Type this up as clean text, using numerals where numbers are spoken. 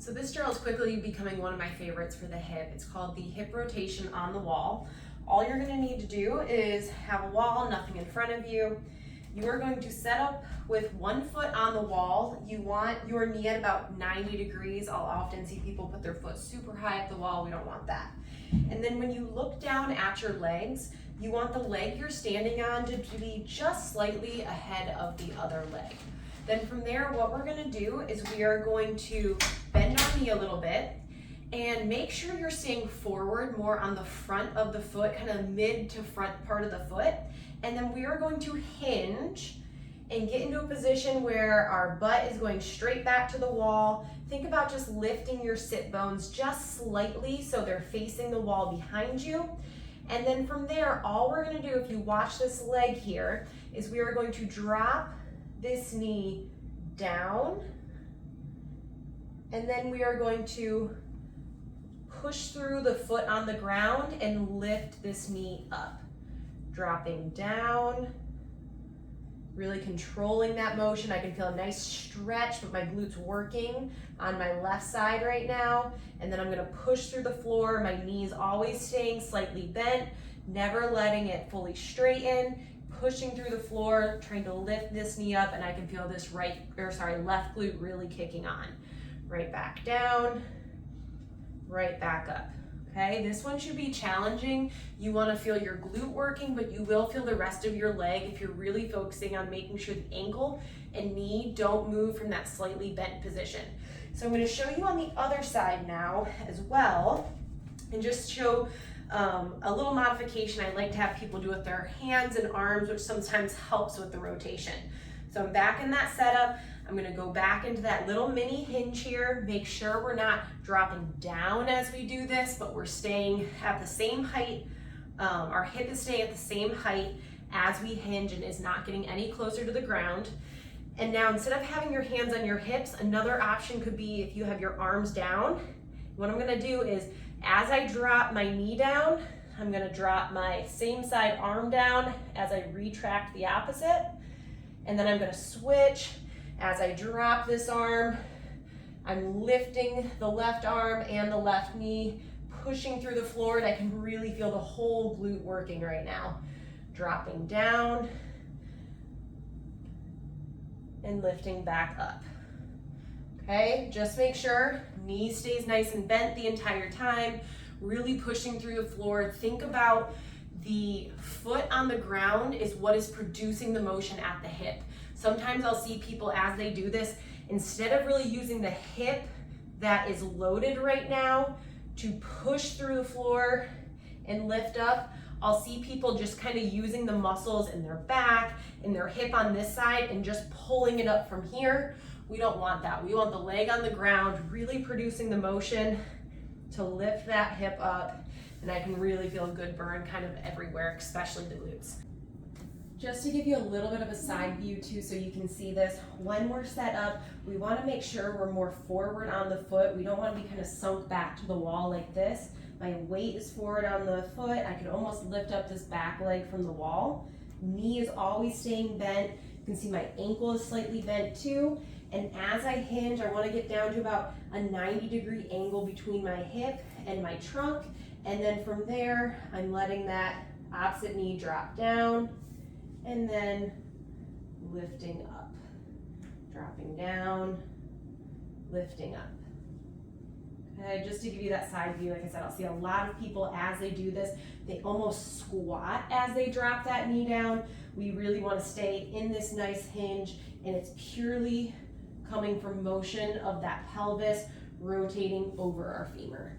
So this drill is quickly becoming one of my favorites for the hip. It's called the hip rotation on the wall. All you're gonna need to do is have a wall, nothing in front of you. You are going to set up with 1 foot on the wall. You want your knee at about 90 degrees. I'll often see people put their foot super high up the wall. We don't want that. And then when you look down at your legs, you want the leg you're standing on to be just slightly ahead of the other leg. Then from there, what we're gonna do is we are going to bend our knee a little bit and make sure you're staying forward more on the front of the foot, kind of mid to front part of the foot. And then we are going to hinge and get into a position where our butt is going straight back to the wall. Think about just lifting your sit bones just slightly so they're facing the wall behind you. And then from there, all we're gonna do, if you watch this leg here, is we are going to drop this knee down, and then we are going to push through the foot on the ground and lift this knee up. Dropping down, really controlling that motion. I can feel a nice stretch with my glutes working on my left side right now. And then I'm gonna push through the floor. My knees always staying slightly bent, never letting it fully straighten. Pushing through the floor, trying to lift this knee up, and I can feel this left glute really kicking on. Right back down, right back up. Okay, this one should be challenging. You want to feel your glute working, but you will feel the rest of your leg if you're really focusing on making sure the ankle and knee don't move from that slightly bent position. So I'm going to show you on the other side now as well, and just show a little modification I like to have people do with their hands and arms, which sometimes helps with the rotation. So I'm back in that setup. I'm gonna go back into that little mini hinge here. Make sure we're not dropping down as we do this, but we're staying at the same height. Our hip is staying at the same height as we hinge and is not getting any closer to the ground. And now instead of having your hands on your hips, another option could be if you have your arms down. What I'm gonna do is, as I drop my knee down, I'm gonna drop my same side arm down as I retract the opposite. And then I'm gonna switch. As I drop this arm, I'm lifting the left arm and the left knee, pushing through the floor, and I can really feel the whole glute working right now. Dropping down and lifting back up. Okay, just make sure knee stays nice and bent the entire time, really pushing through the floor. Think about the foot on the ground is what is producing the motion at the hip. Sometimes I'll see people as they do this, instead of really using the hip that is loaded right now to push through the floor and lift up, I'll see people just kind of using the muscles in their back, in their hip on this side, and just pulling it up from here. We don't want that. We want the leg on the ground, really producing the motion to lift that hip up, and I can really feel a good burn kind of everywhere, especially the glutes. Just to give you a little bit of a side view too, so you can see this, when we're set up, we want to make sure we're more forward on the foot. We don't want to be kind of sunk back to the wall like this. My weight is forward on the foot. I could almost lift up this back leg from the wall. Knee is always staying bent. You can see my ankle is slightly bent too. And as I hinge, I want to get down to about a 90-degree angle between my hip and my trunk. And then from there, I'm letting that opposite knee drop down and then lifting up, dropping down, lifting up. Okay, just to give you that side view, like I said, I'll see a lot of people as they do this, they almost squat as they drop that knee down. We really want to stay in this nice hinge, and it's purely coming from motion of that pelvis rotating over our femur.